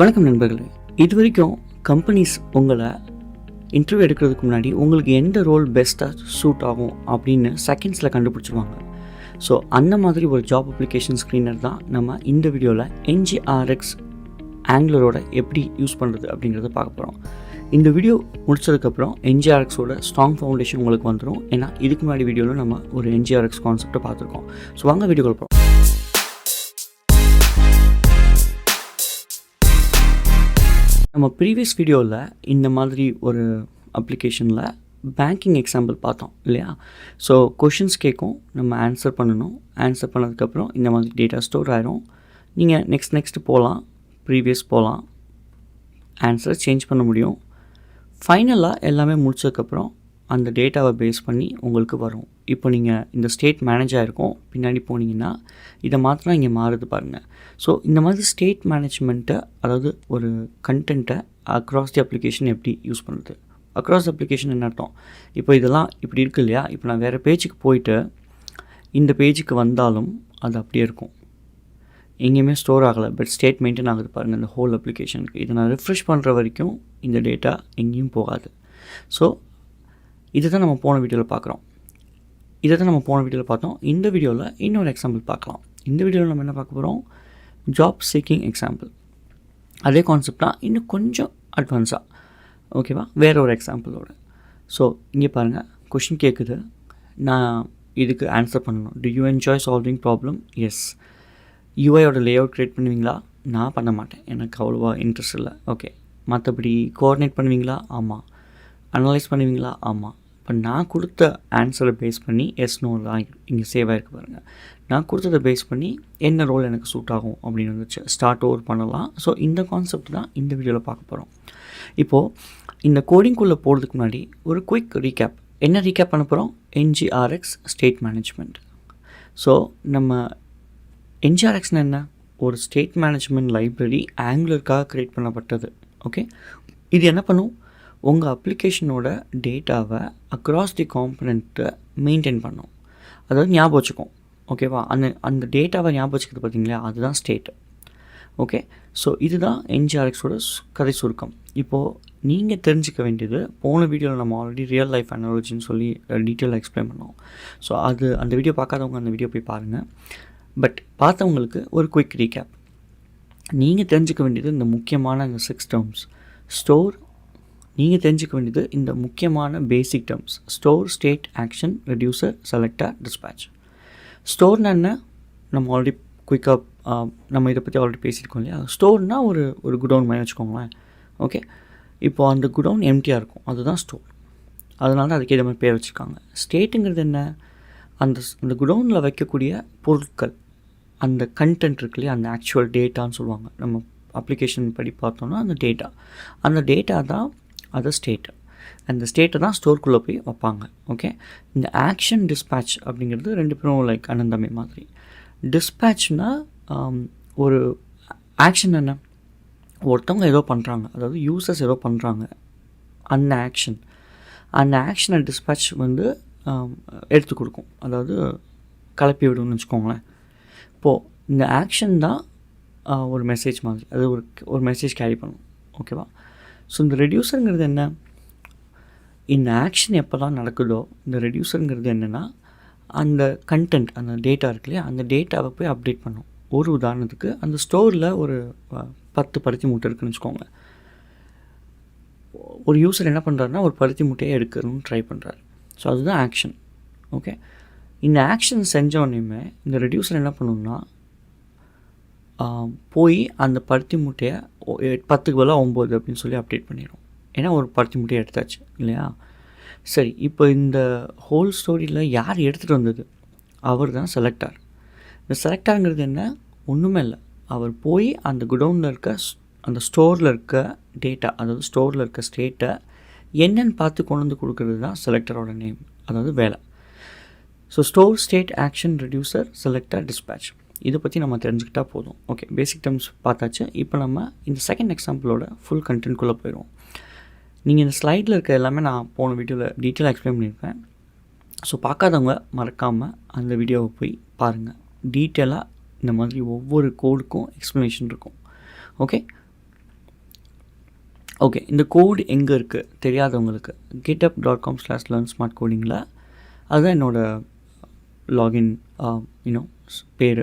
வணக்கம் நண்பர்களே. இது வரைக்கும் கம்பெனிஸ் உங்களை இன்டர்வியூ எடுக்கிறதுக்கு முன்னாடி உங்களுக்கு எந்த ரோல் பெஸ்ட்டாக சூட் ஆகும் அப்படின்னு செகண்ட்ஸில் கண்டுபிடிச்சிருவாங்க. ஸோ அந்த மாதிரி ஒரு ஜாப் அப்ளிகேஷன் ஸ்க்ரீனர் தான் நம்ம இந்த வீடியோவில் NgRx ஆங்குலரோட எப்படி யூஸ் பண்ணுறது அப்படிங்கிறத பார்க்க போகிறோம். இந்த வீடியோ முடிச்சதுக்கப்புறம் NgRxோட ஸ்ட்ராங் ஃபவுண்டேஷன் உங்களுக்கு வந்துடும். ஏன்னா இதுக்கு முன்னாடி வீடியோவில் நம்ம ஒரு NgRx கான்செப்டை பார்த்துருக்கோம். ஸோ வாங்க வீடியோக்குள்ள போகிறோம். நம்ம ப்ரீவியஸ் வீடியோவில் இந்த மாதிரி ஒரு அப்ளிகேஷனில் பேங்கிங் எக்ஸாம்பிள் பார்த்தோம் இல்லையா? ஸோ கொஷின்ஸ் கேட்கும், நம்ம ஆன்சர் பண்ணணும். ஆன்சர் பண்ணதுக்கப்புறம் இந்த மாதிரி டேட்டா ஸ்டோர் ஆயிரும். நீங்கள் நெக்ஸ்ட் போகலாம், ப்ரீவியஸ் போகலாம், ஆன்சர் சேஞ்ச் பண்ண முடியும். ஃபைனலாக எல்லாமே முடிச்சதுக்கப்புறம் அந்த டேட்டாவை பேஸ் பண்ணி உங்களுக்கு வரும். இப்போ நீங்கள் இந்த ஸ்டேட் மேனேஜாக இருக்கும், பின்னாடி போனீங்கன்னா இதை மாத்திரம் இங்கே மாறுது பாருங்கள். ஸோ இந்த மாதிரி ஸ்டேட் மேனேஜ்மெண்ட்டை, அதாவது ஒரு கண்டென்ட்டை அக்ராஸ் தி அப்ளிகேஷன் எப்படி யூஸ் பண்ணுறது. அக்ராஸ் அப்ளிகேஷன் என்ன அர்த்தம்? இப்போ இதெல்லாம் இப்படி இருக்குது இல்லையா? இப்போ நான் வேறு பேஜுக்கு போயிட்டு இந்த பேஜுக்கு வந்தாலும் அது அப்படியே இருக்கும், எங்கேயுமே ஸ்டோர் ஆகலை, பட் ஸ்டேட் மெயின்டைன் ஆகுது பாருங்கள் இந்த ஹோல் அப்ளிகேஷனுக்கு. இதை நான் ரிஃப்ரெஷ் பண்ணுற வரைக்கும் இந்த டேட்டா எங்கேயும் போகாது. ஸோ இதை தான் நம்ம போன வீடியோவில் பார்த்தோம். இந்த வீடியோவில் இன்னொரு எக்ஸாம்பிள் பார்க்கலாம். இந்த வீடியோவில் நம்ம என்ன பார்க்க போகிறோம்? Job seeking example. அதே கான்செப்ட் தான், இன்னும் கொஞ்சம் அட்வான்ஸாக, ஓகேவா? வேறு ஒரு எக்ஸாம்பிளோட. ஸோ இங்கே பாருங்கள், கொஷின் கேட்குது, நான் இதுக்கு ஆன்சர் பண்ணணும். Do you enjoy solving problem? Yes. யூஐயோட லேஅவுட் க்ரியேட் பண்ணுவீங்களா? நான் பண்ண மாட்டேன், எனக்கு அவ்வளோவா இன்ட்ரெஸ்ட் இல்லை. ஓகே. மற்றபடி கோஆர்டினேட் பண்ணுவீங்களா? ஆமாம். அனலைஸ் பண்ணுவீங்களா? ஆமாம். இப்போ நான் கொடுத்த ஆன்சரை பேஸ் பண்ணி நோ தான் இங்கே சேவ் ஆகிருக்கு பாருங்கள். நான் கொடுத்ததை பேஸ் பண்ணி என்ன ரோல் எனக்கு சூட் ஆகும் அப்படின்னு வந்துச்சு. ஸ்டார்ட் ஓவர் பண்ணலாம். ஸோ இந்த கான்செப்ட் தான் இந்த வீடியோவில் பார்க்க போகிறோம். இப்போது இந்த கோடிங்குள்ளே போகிறதுக்கு முன்னாடி ஒரு குயிக் ரீகேப். என்ன ரீகேப் பண்ண போகிறோம்? NgRx state management. ஸோ நம்ம NgRxனா என்ன? ஒரு ஸ்டேட் மேனேஜ்மெண்ட் லைப்ரரி ஆங்குலருக்காக க்ரியேட் பண்ணப்பட்டது. ஓகே. இது என்ன பண்ணும்? உங்கள் அப்ளிகேஷனோட டேட்டாவை அக்ராஸ் தி காம்பனண்ட்டை மெயின்டைன் பண்ணும், அதாவது ஞாபகம் வச்சுக்கும். ஓகேவா? அந்த டேட்டாவை ஞாபகம் வச்சுக்கிறது பார்த்தீங்களா, அதுதான் ஸ்டேட்டு. ஓகே. ஸோ இதுதான் NgRxோட கதை சுருக்கம். இப்போது நீங்கள் தெரிஞ்சிக்க வேண்டியது, போன வீடியோவில் நம்ம ஆல்ரெடி ரியல் லைஃப் அனாலஜின்னு சொல்லி டீட்டெயிலாக எக்ஸ்பிளைன் பண்ணோம். ஸோ அந்த வீடியோ பார்க்காதவங்க அந்த வீடியோ போய் பாருங்கள். பட் பார்த்தவங்களுக்கு ஒரு குயிக் ரீகேப். நீங்கள் தெரிஞ்சிக்க வேண்டியது இந்த முக்கியமான இந்த 6 டேர்ம்ஸ். ஸ்டோர், நீங்கள் தெரிஞ்சிக்க வேண்டியது இந்த முக்கியமான basic terms: store, state, action, reducer, selector, dispatch. ஸ்டோர்னா என்ன? நம்ம ஆல்ரெடி குயிக்காக நம்ம இதை பற்றி ஆல்ரெடி பேசியிருக்கோம் இல்லையா? ஸ்டோர்னால் ஒரு குடவுன் மாதிரி வச்சுக்கோங்களேன். ஓகே. இப்போது அந்த குடவுன் எம்டியாக இருக்கும், அதுதான் ஸ்டோர். அதனால தான் அதுக்கு இதை மாதிரி பேர் வச்சுருக்காங்க. ஸ்டேட்டுங்கிறது என்ன? அந்த குடவுனில் வைக்கக்கூடிய பொருட்கள், அந்த கண்டென்ட் இருக்கு இல்லையா, அந்த ஆக்சுவல் டேட்டான்னு சொல்லுவாங்க. நம்ம அப்ளிகேஷன் படி பார்த்தோன்னா அந்த டேட்டா தான் அது ஸ்டேட்டு. அந்த ஸ்டேட்டை தான் ஸ்டோருக்குள்ளே போய் வைப்பாங்க. ஓகே. இந்த ஆக்ஷன், டிஸ்பேட்ச் அப்படிங்கிறது ரெண்டு பேரும் லைக் அனந்தமே மாதிரி. டிஸ்பேட்ச்னால் ஒரு ஆக்ஷன் என்ன? ஒருத்தவங்க ஏதோ பண்ணுறாங்க, அதாவது யூசர்ஸ் ஏதோ பண்ணுறாங்க, அந்த ஆக்ஷனை டிஸ்பேட்ச் வந்து எடுத்து கொடுக்கும், அதாவது கலப்பி விடுன்னு வச்சுக்கோங்களேன். இப்போது இந்த ஆக்ஷன் தான் ஒரு மெசேஜ் மாதிரி, அது ஒரு மெசேஜ் கேரி பண்ணும். ஓகேவா? ஸோ இந்த ரெடியூசருங்கிறது என்ன? இந்த ஆக்ஷன் எப்போ தான் நடக்குதோ, இந்த ரெடியூசருங்கிறது என்னென்னா, அந்த கண்டென்ட், அந்த டேட்டா இருக்கு இல்லையா, அந்த டேட்டாவை போய் அப்டேட் பண்ணும். ஒரு உதாரணத்துக்கு, அந்த ஸ்டோரில் ஒரு 10 பருத்தி மூட்டை இருக்குன்னு வச்சுக்கோங்க. ஒரு யூசர் என்ன பண்ணுறாருன்னா, ஒரு பருத்தி மூட்டையை எடுக்கணும்னு ட்ரை பண்ணுறாரு. ஸோ அதுதான் ஆக்ஷன். ஓகே. இந்த ஆக்ஷன் செஞ்சோடனேயுமே இந்த ரெடியூசர் என்ன பண்ணணும்னா, போய் அந்த பருத்தி மூட்டையை 10க்கு பதிலாக 9 அப்படின்னு சொல்லி அப்டேட் பண்ணிடும். ஏன்னா ஒரு பருத்தி மூட்டையை எடுத்தாச்சு இல்லையா? சரி, இப்போ இந்த ஹோல் ஸ்டோரியில் யார் எடுத்துகிட்டு வந்தது? அவர் தான் செலக்டர். இந்த செலக்டருங்கிறது என்ன? ஒன்றுமே இல்லை, அவர் போய் அந்த குடவுனில் இருக்க அந்த ஸ்டோரில் இருக்க டேட்டா, அதாவது ஸ்டோரில் இருக்க ஸ்டேட்டை என்னென்னு பார்த்து கொண்டு வந்து கொடுக்குறது தான் செலக்டரோட நேம், அதாவது வேலை. So store, state, action, reducer, selector, dispatch, இதை பற்றி நம்ம தெரிஞ்சுக்கிட்டால் போதும். ஓகே. பேசிக் டேர்ம்ஸ் பார்த்தாச்சு. இப்போ நம்ம இந்த செகண்ட் எக்ஸாம்பிளோட ஃபுல் கண்டென்ட்குள்ளே போயிடுவோம். நீங்கள் இந்த ஸ்லைடில் இருக்க எல்லாமே நான் போன வீடியோவில் டீட்டெயிலாக எக்ஸ்பிளைன் பண்ணியிருப்பேன். ஸோ பார்க்காதவங்க மறக்காமல் அந்த வீடியோவை போய் பாருங்கள். டீட்டெயிலாக இந்த மாதிரி ஒவ்வொரு கோடுக்கும் எக்ஸ்ப்ளனேஷன் இருக்கும். ஓகே. ஓகே, இந்த கோடு எங்கே இருக்குது தெரியாதவங்களுக்கு github.com/learnsmartcoding அதுதான் என்னோடய லாகின் பேர்.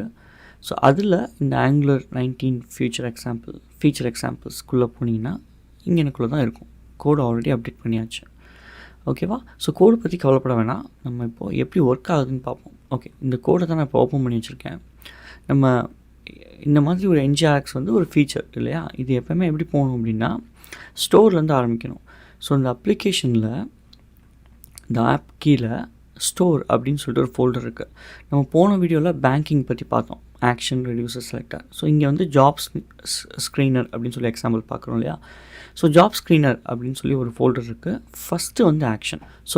ஸோ அதில் இந்த Angular 19 ஃபீச்சர் எக்ஸாம்பிள்ஸ்குள்ளே போனீங்கன்னா இங்கே எனக்குள்ளே தான் இருக்கும். கோடு ஆல்ரெடி அப்டேட் பண்ணியாச்சு. ஓகேவா? ஸோ கோடு பற்றி கவலைப்பட வேணாம். நம்ம இப்போது எப்படி ஒர்க் ஆகுதுன்னு பார்ப்போம். ஓகே, இந்த கோடை தான் நான் இப்போ ஓப்பன் பண்ணி வச்சுருக்கேன். நம்ம இந்த மாதிரி ஒரு NgRx ஒரு ஃபீச்சர் இல்லையா? இது எப்போவுமே எப்படி போகணும் அப்படின்னா ஸ்டோர்லேருந்து ஆரம்பிக்கணும். ஸோ இந்த அப்ளிகேஷனில் இந்த ஆப் கீழே ஸ்டோர் அப்படின்னு சொல்லிட்டு ஒரு ஃபோல்டர் இருக்குது. நம்ம போன வீடியோவில் பேங்கிங் பற்றி பார்த்தோம். Action, reducer, selector. ஸோ இங்கே ஜாப்ஸ் ஸ்க்ரீனர் அப்படின்னு சொல்லி எக்ஸாம்பிள் பார்க்குறோம் இல்லையா? ஸோ ஜாப் ஸ்க்ரீனர் அப்படின்னு சொல்லி ஒரு ஃபோல்டர் இருக்குது. First action. ஸோ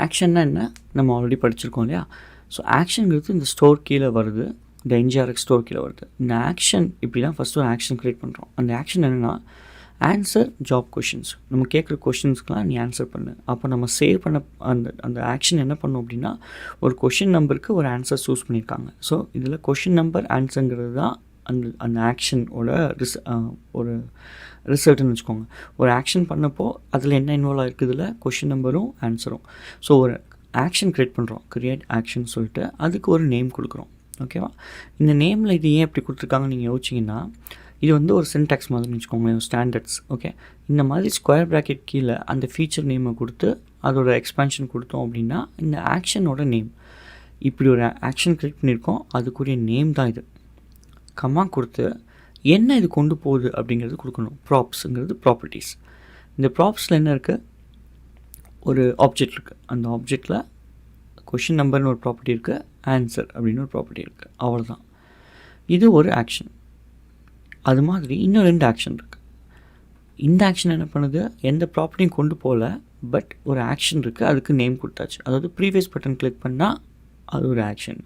ஆக்ஷன்னா என்ன நம்ம ஆல்ரெடி படிச்சிருக்கோம் இல்லையா? ஸோ ஆக்ஷனுங்கிறது இந்த ஸ்டோர் கீழே வருது, இந்த NgRx ஸ்டோர் கீழே வருது. இந்த ஆக்ஷன் இப்படி தான் ஃபஸ்ட்டு ஒரு ஆக்ஷன் க்ரியேட் பண்ணுறோம். அந்த ஆக்ஷன் என்னென்னா ஆன்சர் ஜாப் கொஷின்ஸ். நம்ம கேட்குற கொஷின்ஸ்க்கெலாம் நீ ஆன்சர் பண்ணு. அப்போ நம்ம சேவ் பண்ண அந்த ஆக்ஷன் என்ன பண்ணும் அப்படின்னா ஒரு கொஷின் நம்பருக்கு ஒரு ஆன்சர் சூஸ் பண்ணியிருக்காங்க. ஸோ இதில் கொஷின் நம்பர் ஆன்சருங்கிறது தான் அந்த ஆக்ஷனோட ஒரு ரிசல்ட்டுன்னு வச்சுக்கோங்க. ஒரு ஆக்ஷன் பண்ணப்போ அதில் என்ன இன்வால்வ் ஆகிருக்குதுல கொஷின் நம்பரும் ஆன்சரும். ஸோ ஒரு ஆக்ஷன் க்ரியேட் பண்ணுறோம், க்ரியேட் ஆக்ஷன் சொல்லிட்டு அதுக்கு ஒரு நேம் கொடுக்குறோம். ஓகேவா? இந்த நேமில் இது ஏன் எப்படி கொடுத்துருக்காங்கன்னு நீங்கள் யோசிச்சிங்கன்னா இது ஒரு சின்டாக்ஸ் மாதிரின்னு வச்சுக்கோங்களேன், ஸ்டாண்டர்ட்ஸ். ஓகே, இந்த மாதிரி ஸ்கொயர் ப்ராக்கெட் கீழே அந்த ஃபீச்சர் நேமை கொடுத்து அதோட எக்ஸ்பேன்ஷன் கொடுத்தோம் அப்படின்னா இந்த ஆக்ஷனோட நேம். இப்படி ஒரு ஆக்ஷன் க்ரியேட் பண்ணியிருக்கோம், அதுக்குரிய நேம் தான் இது. கமா கொடுத்து என்ன இது கொண்டு போகுது அப்படிங்கிறது கொடுக்கணும். ப்ராப்ஸுங்கிறது ப்ராப்பர்ட்டிஸ். இந்த ப்ராப்ஸில் என்ன இருக்குது? ஒரு ஆப்ஜெக்ட் இருக்குது. அந்த ஆப்ஜெக்டில் கொஷின் நம்பர்னு ஒரு ப்ராப்பர்ட்டி இருக்குது, ஆன்சர் அப்படின்னு ஒரு ப்ராப்பர்ட்டி இருக்குது. அவ்வளோதான். இது ஒரு ஆக்ஷன். அது மாதிரி இன்னும் 2 ஆக்ஷன் இருக்குது. இந்த ஆக்ஷன் என்ன பண்ணுது? எந்த ப்ராப்பர்ட்டியும் கொண்டு போகல, பட் ஒரு ஆக்ஷன் இருக்குது, அதுக்கு நேம் கொடுத்தாச்சு. அதாவது ப்ரீவியஸ் பட்டன் கிளிக் பண்ணால் அது ஒரு action.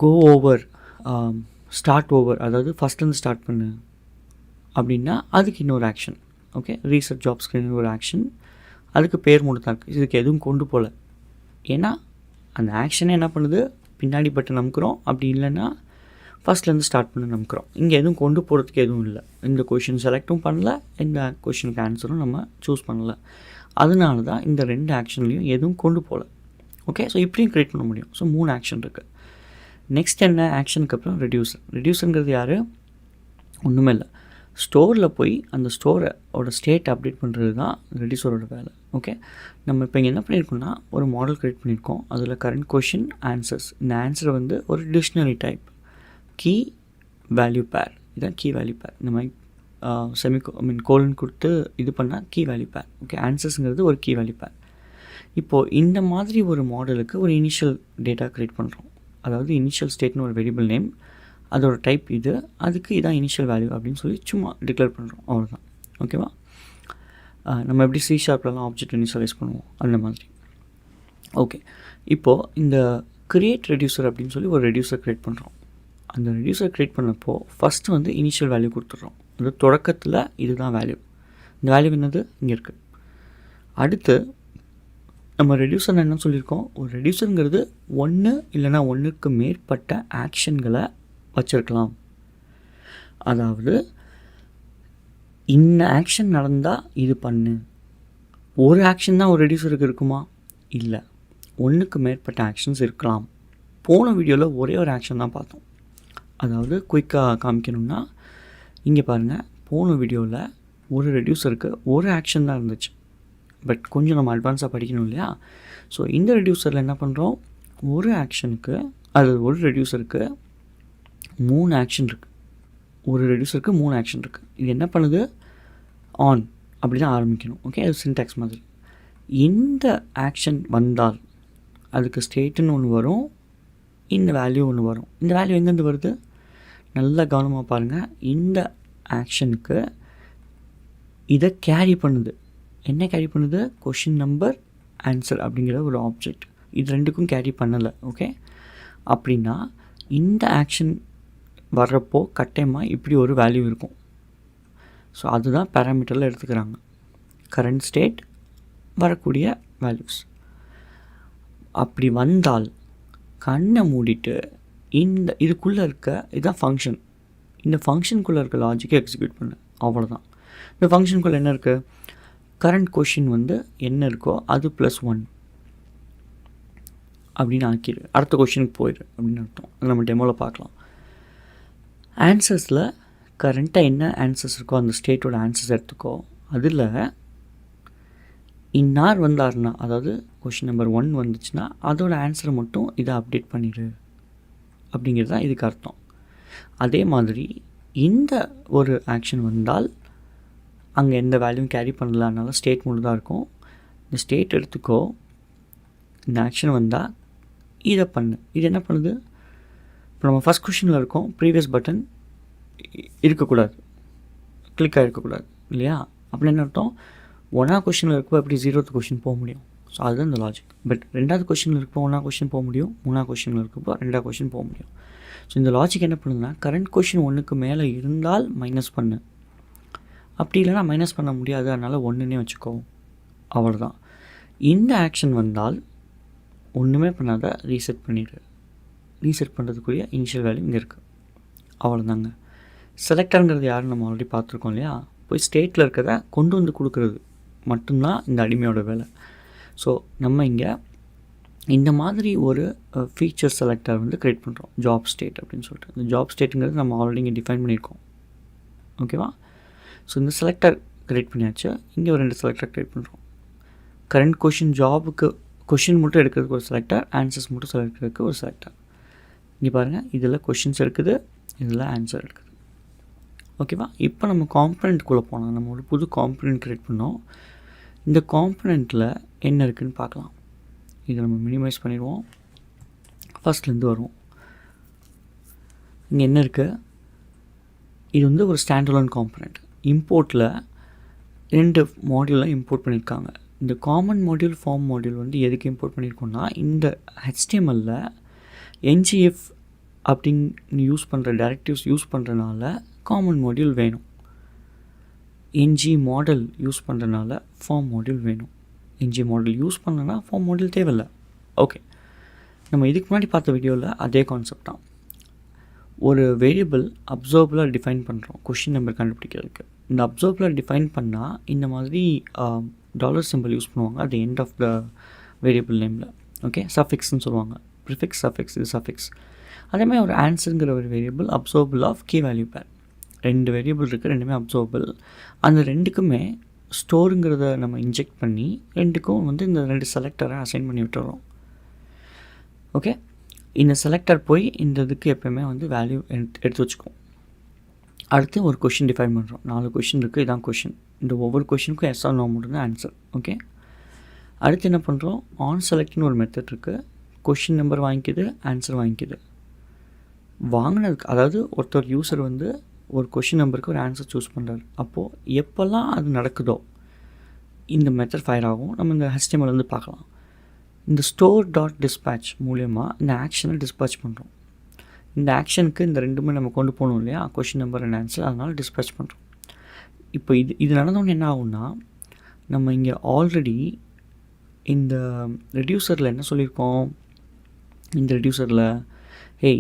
Go over, start over, அதாவது ஃபஸ்ட்லேருந்து ஸ்டார்ட் பண்ணு அப்படின்னா அதுக்கு இன்னொரு action. Okay, reset job screen ஒரு ஆக்ஷன், அதுக்கு பேர் மட்டும் தான் இருக்குது. இதுக்கு எதுவும் கொண்டு போகல. ஏன்னா அந்த ஆக்ஷனே என்ன பண்ணுது? பின்னாடி பட்டன் அமுக்குறோம், அப்படி இல்லைன்னா ஃபஸ்ட்லேருந்து ஸ்டார்ட் பண்ணி நம்பிக்கிறோம். இங்கே எதுவும் கொண்டு போகிறதுக்கு எதுவும் இல்லை. இந்த கொஷின் செலக்டும் பண்ணல, இந்த கொஷினுக்கு ஆன்சரும் நம்ம சூஸ் பண்ணலை. அதனால தான் இந்த 2 ஆக்ஷன்லேயும் எதுவும் கொண்டு போகல. ஓகே, ஸோ இப்படியும் க்ரியேட் பண்ண முடியும். ஸோ 3 ஆக்ஷன் இருக்குது. நெக்ஸ்ட் என்ன? ஆக்ஷனுக்கு அப்புறம் ரெடியூசருங்கிறது யார்? ஒன்றுமே இல்லை. ஸ்டோரில் போய் அந்த ஸ்டோரோட ஸ்டேட் அப்டேட் பண்ணுறது தான் ரெடியூசரோட வேலை. ஓகே, நம்ம இப்போ இங்கே என்ன பண்ணியிருக்கோம்னா ஒரு மாடல் க்ரியேட் பண்ணியிருக்கோம். அதில் கரண்ட் கொஷின், ஆன்சர்ஸ். இந்த ஆன்சரை ஒரு டிக்ஷனரி டைப், கீ வேல்யூ பேர். இதுதான் கீ வேல்யூ பேர். இந்த மாதிரி கோலன் கொடுத்து இது பண்ணால் கீ வேல்யூ பேர். ஓகே, ஆன்சர்ஸுங்கிறது ஒரு கீ வேல்யூ பேர். இப்போது இந்த மாதிரி ஒரு மாடலுக்கு ஒரு இனிஷியல் டேட்டா க்ரியேட் பண்ணுறோம். அதாவது இனிஷியல் ஸ்டேட்னு ஒரு வேரியபிள் நேம், அதோட டைப் இது, அதுக்கு இதான் இனிஷியல் வேல்யூ அப்படின்னு சொல்லி சும்மா டிக்ளேர் பண்ணுறோம். அவ்வளோதான். ஓகேவா? நம்ம எப்படி C# ஆப்ஜெக்ட் இனிஷியலைஸ் பண்ணுவோம் அந்த மாதிரி. ஓகே, இப்போது இந்த க்ரியேட் ரெடியூசர் அப்படின்னு சொல்லி ஒரு ரெடியூசர் க்ரியேட் பண்ணுறோம். அந்த ரெடியூசர் க்ரியேட் பண்ணப்போ ஃபஸ்ட்டு இனிஷியல் வேல்யூ கொடுத்துட்றோம். அது தொடக்கத்தில் இதுதான் வேல்யூ. இந்த வேல்யூ என்னது? இங்கே இருக்குது. அடுத்து நம்ம ரெடியூசர் என்ன சொல்லியிருக்கோம்? ஒரு ரெடியூசருங்கிறது 1 இல்லைனா 1க்கு மேற்பட்ட ஆக்ஷன்களை வச்சுருக்கலாம். அதாவது இந்த ஆக்ஷன் நடந்தால் இது பண்ணு. ஒரு ஆக்ஷன் தான் ஒரு ரெடியூசருக்கு இருக்குமா? இல்லை, 1க்கு மேற்பட்ட ஆக்ஷன்ஸ் இருக்கலாம். போன வீடியோவில் ஒரே ஒரு ஆக்ஷன் தான் பார்த்தோம். அதாவது குயிக்காக காமிக்கணும்னா இங்கே பாருங்கள், போன வீடியோவில் ஒரு ரெடியூசருக்கு ஒரு ஆக்ஷன் தான் இருந்துச்சு. பட் கொஞ்சம் நம்ம அட்வான்ஸாக படிக்கணும் இல்லையா? ஸோ இந்த ரெடியூசரில் என்ன பண்ணுறோம்? ஒரு ஆக்ஷனுக்கு, அது ஒரு ரெடியூசருக்கு 3 ஆக்ஷன் இருக்குது. ஒரு ரெடியூசருக்கு 3 ஆக்ஷன் இருக்குது. இது என்ன பண்ணுது? ஆன் அப்படி தான் ஆரம்பிக்கணும். ஓகே, அது சின்டாக்ஸ் மாதிரி. இந்த ஆக்ஷன் வந்தால் அதுக்கு ஸ்டேட்டுன்னு ஒன்று வரும், இந்த வேல்யூ ஒன்று வரும். இந்த வேல்யூ எங்கேருந்து வருது? நல்லா கவனமாக பாருங்கள். இந்த ஆக்ஷனுக்கு இதை கேரி பண்ணுது. என்ன கேரி பண்ணுது? கொஷின் நம்பர், ஆன்சர் அப்படிங்கிற ஒரு ஆப்ஜெக்ட். இது 2க்கும் கேரி பண்ணலை. ஓகே, அப்படின்னா இந்த ஆக்ஷன் வர்றப்போ கட்டாயமாக இப்படி ஒரு வேல்யூ இருக்கும். ஸோ அதுதான் பேராமீட்டரில் எடுத்துக்கிறாங்க. கரண்ட் ஸ்டேட், வரக்கூடிய வேல்யூஸ். அப்படி வந்தால் கண்ணை மூடிட்டு இதுக்குள்ளே இருக்க இதுதான் ஃபங்க்ஷன். இந்த ஃபங்க்ஷனுக்குள்ளே இருக்க லாஜிக்கை எக்ஸிக்யூட் பண்ணு. அவ்வளோதான். இந்த ஃபங்க்ஷனுக்குள்ளே என்ன இருக்குது, கரண்ட் கொஷின் வந்து என்ன இருக்கோ அது +1 அப்படின்னு ஆக்கிடு, அடுத்த கொஷினுக்கு போயிடு அப்படின்னு அர்த்தம். அது நம்ம டெமோவில் பார்க்கலாம். ஆன்சர்ஸில் கரண்ட்டாக என்ன ஆன்சர்ஸ் இருக்கோ அந்த ஸ்டேட்டோட ஆன்சர்ஸ் எடுத்துக்கோ. அதில் இன்னார் வந்தாருன்னா, அதாவது கொஷின் நம்பர் 1 வந்துச்சுன்னா அதோட ஆன்சரை மட்டும் இதை அப்டேட் பண்ணிடு அப்படிங்கிறது தான் இதுக்கு அர்த்தம். அதே மாதிரி இந்த ஒரு ஆக்ஷன் வந்தால் அங்கே எந்த வேல்யூவும் கேரி பண்ணலான்னால ஸ்டேட் மட்டும் தான் இருக்கும். இந்த ஸ்டேட் எடுத்துக்கோ, இந்த ஆக்ஷன் வந்தால் இதை பண்ணு. இது என்ன பண்ணுது, இப்போ நம்ம ஃபஸ்ட் கொஷினில் இருக்கோம், ப்ரீவியஸ் பட்டன் இருக்கக்கூடாது, கிளிக் ஆகிருக்கக்கூடாது இல்லையா? அப்படின்னு என்ன அர்த்தம், 1ஆவது கொஷினில் இருக்கப்போ எப்படி 0th கொஷின் போக முடியும்? ஸோ அதுதான் இந்த லாஜிக். பட் 2வது கொஷினில் இருக்கப்போ 1ஆவது கொஷின் போக முடியும், 3ஆவது கொஷினில் இருக்கப்போ 2ஆவது கொஷின் போக முடியும். ஸோ இந்த லாஜிக் என்ன பண்ணுதுன்னா, கரண்ட் கொஷின் 1க்கு மேலே இருந்தால் மைனஸ் பண்ணு, அப்படி இல்லைனா மைனஸ் பண்ண முடியாது, அதனால் 1ன்னே வச்சுக்கோ, அவ்வளோதான். இந்த ஆக்ஷன் வந்தால் ஒன்றுமே பண்ணாத ரீசெட் பண்ணிவிடு. ரீசெட் பண்ணுறதுக்குரிய இனிஷியல் வேல்யூ இங்கே இருக்குது, அவ்வளோதாங்க. செலக்டருங்கிறது யாரும் நம்ம ஆல்ரெடி பார்த்துருக்கோம் இல்லையா? போய் ஸ்டேட்டில் இருக்கிறத கொண்டு வந்து கொடுக்குறது மட்டும்தான் இந்த அடிமையோட வேலை. ஸோ நம்ம இங்கே இந்த மாதிரி ஒரு ஃபீச்சர் செலக்டர் வந்து க்ரியேட் பண்ணுறோம், ஜாப் ஸ்டேட் அப்படின்னு சொல்லிட்டு. இந்த ஜாப் ஸ்டேட்டுங்கிறது நம்ம ஆல்ரெடி இங்கே டிஃபைன் பண்ணியிருக்கோம், ஓகேவா? ஸோ இந்த செலக்டர் க்ரியேட் பண்ணியாச்சு. இங்கே ஒரு 2 செலக்டர் க்ரியேட் பண்ணுறோம். கரண்ட் கொஷின் ஜாபுக்கு கொஷின் மட்டும் எடுக்கிறதுக்கு ஒரு செலக்டர், ஆன்சர்ஸ் மட்டும் செலக்டருக்கு ஒரு செலக்டர். இங்கே பாருங்கள், இதில் கொஷின்ஸ் இருக்குது, இதில் ஆன்சர் இருக்குது, ஓகேவா? இப்போ நம்ம காம்பனண்ட்குள்ளே போனால் நம்ம ஒரு புது காம்பனண்ட் க்ரியேட் பண்ணோம். இந்த காம்பனண்ட்டில் என்ன இருக்குதுன்னு பார்க்கலாம். இதை நம்ம மினிமைஸ் பண்ணிடுவோம், ஃபஸ்ட்லேருந்து வருவோம். இங்கே என்ன இருக்குது, இது வந்து ஒரு ஸ்டாண்டலோன் காம்பனண்ட். இம்போர்ட்டில் 2 மாடியூலாக இம்போர்ட் பண்ணியிருக்காங்க. இந்த காமன் மாடியூல், ஃபார்ம் மாடியூல் வந்து எதுக்கு இம்போர்ட் பண்ணியிருக்கோம்னா, இந்த HTML-ல் NGF அப்படின்னு யூஸ் பண்ணுற டைரக்டிவ்ஸ் யூஸ் பண்ணுறனால காமன் மாடியூல் வேணும். NG மாடல் யூஸ் பண்ணுறனால ஃபார்ம் மாடியூல் வேணும். NG மாடல் யூஸ் பண்ணனா ஃபார்ம் மாடியூல் தேவையில்லை. ஓகே, நம்ம இதுக்கு முன்னாடி பார்த்த வீடியோவில் அதே கான்செப்ட் தான். ஒரு வேரியபிள் அப்சர்வபிளாக டிஃபைன் பண்ணுறோம் கொஷின் நம்பர் கண்டுபிடிக்கிறதுக்கு. இந்த அப்சர்வபிளாக டிஃபைன் பண்ணால் இந்த மாதிரி டாலர் சிம்பிள் யூஸ் பண்ணுவாங்க அது எண்ட் ஆஃப் த வேரியபிள் நேமில். ஓகே, சஃபிக்ஸ்ன்னு சொல்லுவாங்க, ப்ரிஃபிக்ஸ் சஃபிக்ஸ், இது சஃபிக்ஸ். அதேமாதிரி ஒரு ஆன்சருங்கிற ஒரு variable observable of key value பேர். 2 வேரியபிள் இருக்குது, ரெண்டுமே அப்சர்வபிள். அந்த 2க்குமே ஸ்டோருங்கிறத நம்ம இன்ஜெக்ட் பண்ணி 2க்கும் வந்து இந்த 2 செலக்டரை அசைன் பண்ணி விட்டுறோம். ஓகே, இந்த செலக்டர் போய் இந்த இதுக்கு எப்போயுமே வந்து வேல்யூ எடுத்து வச்சுக்கும். அடுத்து ஒரு கொஷின் டிஃபைன் பண்ணுறோம். 4 கொஷின் இருக்குது, இதான் கொஷின். இந்த ஒவ்வொரு கொஷினுக்கும் எஸ் ஆர் நோ மட்டும் தான் ஆன்சர். ஓகே, அடுத்து என்ன பண்ணுறோம், ஆன் செலக்ட்னு ஒரு மெத்தட் இருக்குது. கொஷின் நம்பர் வாங்கிக்குது, ஆன்சர் வாங்கிக்குது. வாங்கினதுக்கு, அதாவது ஒருத்தர் யூசர் வந்து ஒரு கொஷின் நம்பருக்கு ஒரு ஆன்சர் சூஸ் பண்ணுறாரு. அப்போது எப்போல்லாம் அது நடக்குதோ இந்த மெத்தட் ஃபயர் ஆகும். நம்ம இந்த HTML வந்து பார்க்கலாம். இந்த store.dispatch மூலயமா இந்த ஆக்ஷனை டிஸ்பேட்ச் பண்ணுறோம். இந்த ஆக்ஷனுக்கு இந்த 2மே நம்ம கொண்டு போகணும் இல்லையா, கொஷின் நம்பர் அண்ட் ஆன்சர், அதனால் டிஸ்பேட்ச் பண்ணுறோம். இப்போ இது நடந்தோன்னு என்ன ஆகும்னா, நம்ம இங்கே ஆல்ரெடி இந்த ரெடியூசரில் என்ன சொல்லியிருக்கோம், இந்த ரெடியூசரில்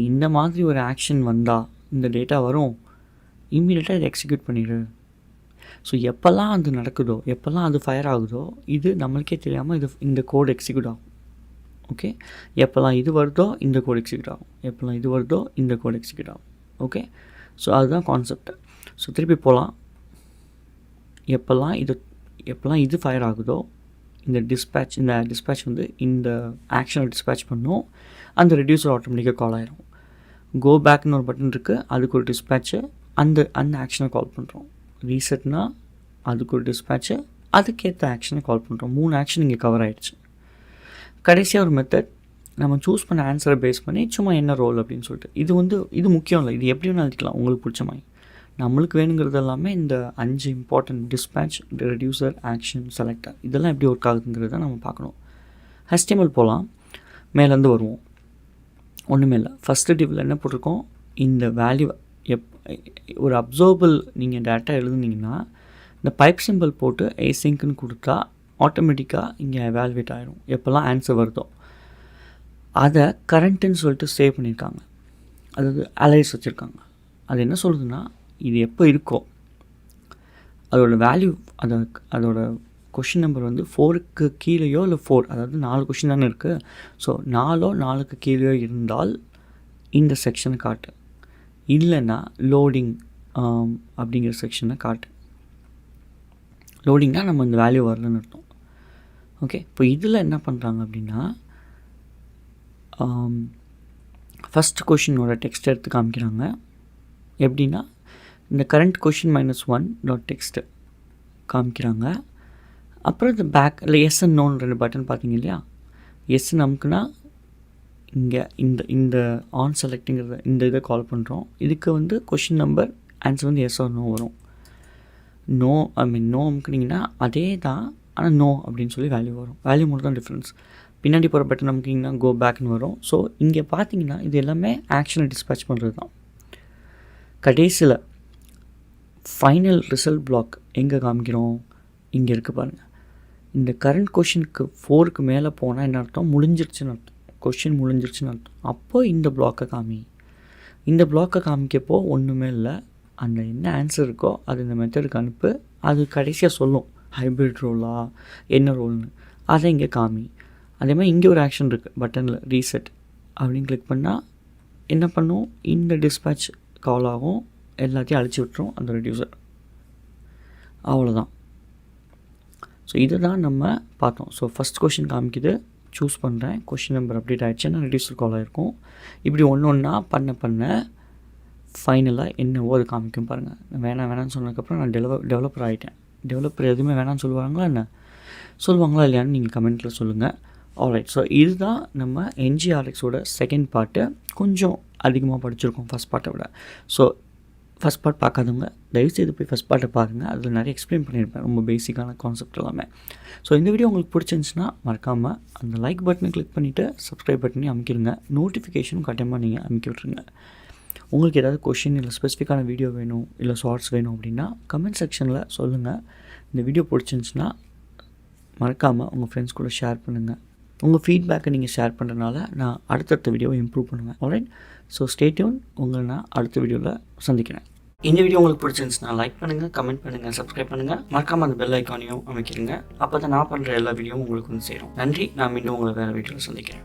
இந்த மாதிரி ஒரு ஆக்ஷன் வந்தால் இந்த டேட்டா வரும், இம்மீடியட்டாக இதை எக்ஸிக்யூட் பண்ணிடு. ஸோ எப்போல்லாம் அது நடக்குதோ, எப்போல்லாம் அது ஃபயர் ஆகுதோ, இது நம்மளுக்கே தெரியாமல் இந்த கோட் எக்ஸிக்யூட் ஆகும். ஓகே, எப்போல்லாம் இது வருதோ இந்த கோட் எக்ஸிக்யூட் ஆகும், எப்போல்லாம் இது வருதோ இந்த கோட் எக்ஸிக்யூட் ஆகும். ஓகே, ஸோ அதுதான் கான்செப்ட். ஸோ திருப்பி போகலாம். எப்போல்லாம் இது ஃபயர் ஆகுதோ இந்த டிஸ்பேட்ச் வந்து இந்த ஆக்ஷனை டிஸ்பேட்ச் பண்ணும், அந்த ரெடியூசர் ஆட்டோமேட்டிக்காக கால் ஆகிடும். கோ பேக்னு ஒரு பட்டன் இருக்குது, அதுக்கு ஒரு டிஸ்பேட்சு, அந்த ஆக்ஷனை கால் பண்ணுறோம். ரீசெட்னா அதுக்கு ஒரு டிஸ்பேட்சு, அதுக்கேற்ற ஆக்ஷனை கால் பண்ணுறோம். 3 ஆக்ஷன் இங்கே கவர் ஆகிடுச்சு. கடைசியாக ஒரு மெத்தட் நம்ம சூஸ் பண்ண ஆன்சரை பேஸ் பண்ணி சும்மா என்ன ரோல் அப்படின்னு சொல்லிட்டு, இது முக்கியம் இல்லை, இது எப்படி வேணாலும் எழுதிக்கலாம் உங்களுக்கு பிடிச்ச மாதிரி. நம்மளுக்கு வேணுங்கிறது எல்லாமே இந்த 5 important dispatch, reducer, action, selector, இதெல்லாம் எப்படி ஒர்க் ஆகுதுங்கிறத நம்ம பார்க்கணும். HTML போகலாம், மேலேருந்து வருவோம். ஒன்றுமே இல்லை, ஃபஸ்ட்டு டிவில் என்ன போட்டிருக்கோம், இந்த வேல்யூ ஒரு அப்சர்வபிள் நீங்கள் டேட்டா எழுதுனீங்கன்னா இந்த பைப் சிம்பிள் போட்டு ஏசிங்க்னு கொடுத்தா ஆட்டோமேட்டிக்காக இங்கே எவால்வேட் ஆகிடும் எப்போல்லாம் ஆன்சர் வருதோ. அதை கரண்ட்டுன்னு சொல்லிட்டு சேவ் பண்ணியிருக்காங்க, அதாவது அலைஸ் வச்சுருக்காங்க. அது என்ன சொல்லுதுன்னா, இது எப்போ இருக்கோ, அதோட வேல்யூ அதோட கொஷின் நம்பர் வந்து 4க்கு கீழேயோ இல்லை 4, அதாவது 4 கொஷின் தானே இருக்குது. ஸோ 4க்கு கீழேயோ இருந்தால் இந்த செக்ஷனை காட்டு, இல்லைன்னா லோடிங் அப்படிங்கிற செக்ஷனை காட்டு. லோடிங்னால் நம்ம இந்த வேல்யூ வரலன்னு அர்த்தம். ஓகே, இப்போ இதில் என்ன பண்ணுறாங்க அப்படின்னா ஃபஸ்ட் கொஷினோட டெக்ஸ்ட் எடுத்து காமிக்கிறாங்க. எப்படின்னா இந்த கரண்ட் கொஷின் -1.text காமிக்கிறாங்க. அப்புறம் இந்த பேக் இல்லை எஸ் அண்ட் நோன்னு 2 பட்டன் பார்த்தீங்க இல்லையா. எஸ் நமக்குன்னா இங்கே இந்த ஆன் செலக்ட்டுங்கிறத இந்த இதை கால் பண்ணுறோம். இதுக்கு வந்து கொஷின் நம்பர் ஆன்சர் வந்து எஸ் ஆர் நோ வரும். நோ நோ அமுக்குனிங்கன்னா அதே தான், ஆனால் நோ அப்படின்னு சொல்லி வேல்யூ வரும். வேல்யூ மட்டும் தான் டிஃப்ரென்ஸ். பின்னாடி போகிற பட்டன் நமக்குங்கன்னா கோ பேக்னு வரும். ஸோ இங்கே பார்த்தீங்கன்னா இது எல்லாமே ஆக்ஷனை டிஸ்பேச் பண்ணுறது தான். கடைசியில் ஃபைனல் ரிசல்ட் பிளாக் எங்கே காமிக்கிறோம், இங்கே இருக்குது பாருங்கள். இந்த கரண்ட் கொஷினுக்கு 4க்கு மேலே போனால் என்ன அர்த்தம், முடிஞ்சிருச்சுன்னு அர்த்தம். கொஷின் முடிஞ்சிருச்சுன்னு அர்த்தம். அப்போது இந்த பிளாக்கை காமி. இந்த பிளாக்கை காமிக்கப்போ ஒன்றுமே இல்லை, அந்த என்ன ஆன்சர் இருக்கோ அது இந்த மெத்தடுக்கு அனுப்பு. அது கடைசியாக சொல்லும் ஹைப்ரிட் ரோலா என்ன ரோல்னு, அதை இங்கே காமி. அதே மாதிரி இங்கே ஒரு ஆக்ஷன் இருக்குது பட்டனில், ரீசெட் அப்படின்னு கிளிக் பண்ணால் என்ன பண்ணும், இந்த டிஸ்பேட்ச் கால் ஆகும், எல்லாத்தையும் அழிச்சு விட்டுரும் அந்த ரெடியூசர். அவ்வளோதான். ஸோ இதை தான் நம்ம பார்த்தோம். ஸோ ஃபஸ்ட் கொஷின் காமிக்குது, சூஸ் பண்ணுறேன், கொஷின் நம்பர் அப்டேட் ஆகிடுச்சுன்னா ரெடியூசர் கால் ஆகிருக்கும். இப்படி ஒன்று ஒன்றா பண்ண ஃபைனலாக என்னவோ அது காமிக்கும் பாருங்கள். வேணாம்னு சொன்னதுக்கப்புறம் நான் டெவலப்பர் ஆகிட்டேன். டெவலப்பர் எதுவுமே வேணாம்னு சொல்லுவாங்களா என்ன, சொல்லுவாங்களா இல்லையான்னு நீங்கள் கமெண்ட்டில் சொல்லுங்கள். ஆல்ரைட், ஸோ இதுதான் நம்ம NgRxோட செகண்ட் பார்ட்டு. கொஞ்சம் அதிகமாக படிச்சிருக்கோம் ஃபஸ்ட் பார்ட்டை விட. ஸோ ஃபஸ்ட் பார்ட் பார்க்காதவங்க தயவுசெய்து போய் ஃபஸ்ட் பார்ட்டை பாருங்கள். அதில் நிறைய எக்ஸ்பிளைன் பண்ணியிருப்பேன், ரொம்ப பேசிக்கான கான்செப்ட் எல்லாமே. ஸோ இந்த வீடியோ உங்களுக்கு பிடிச்சிருந்துச்சுன்னா மறக்காமல் அந்த லைக் பட்டனை கிளிக் பண்ணிவிட்டு சப்ஸ்கிரைப் பட்டனையும் அமைக்கிடுங்க. நோட்டிஃபிகேஷனும் கட்டாயமாக நீங்கள் அமைக்கி விட்ருங்க. உங்களுக்கு ஏதாவது கொஷின் இல்லை ஸ்பெசிஃபிக்கான வீடியோ வேணும் இல்லை ஷார்ட்ஸ் வேணும் அப்படின்னா கமெண்ட் செக்ஷனில் சொல்லுங்கள். இந்த வீடியோ பிடிச்சிருந்துச்சுன்னா மறக்காமல் உங்கள் ஃப்ரெண்ட்ஸ் கூட ஷேர் பண்ணுங்கள். உங்கள் ஃபீட்பேக்கை நீங்கள் ஷேர் பண்ணுறதுனால நான் அடுத்தடுத்த வீடியோவை இம்ப்ரூவ் பண்ணுவேன். Alright, so stay tune. உங்களை நான் அடுத்த வீடியோவில் சந்திக்கிறேன். இந்த வீடியோ உங்களுக்கு பிடிச்சிருந்துச்சுன்னா லைக் பண்ணுங்கள், கமெண்ட் பண்ணுங்கள், சப்ஸ்கிரைப் பண்ணுங்கள். மறக்காமல் அந்த பெல் ஐக்கானையும் அமைக்கிடுங்க. அப்போ தான் நான் பண்ணுற எல்லா வீடியோவும் உங்களுக்கு வந்து சேரும். நன்றி. நான் மீண்டும் உங்களை வேறு வீடியோவில் சந்திக்கிறேன்.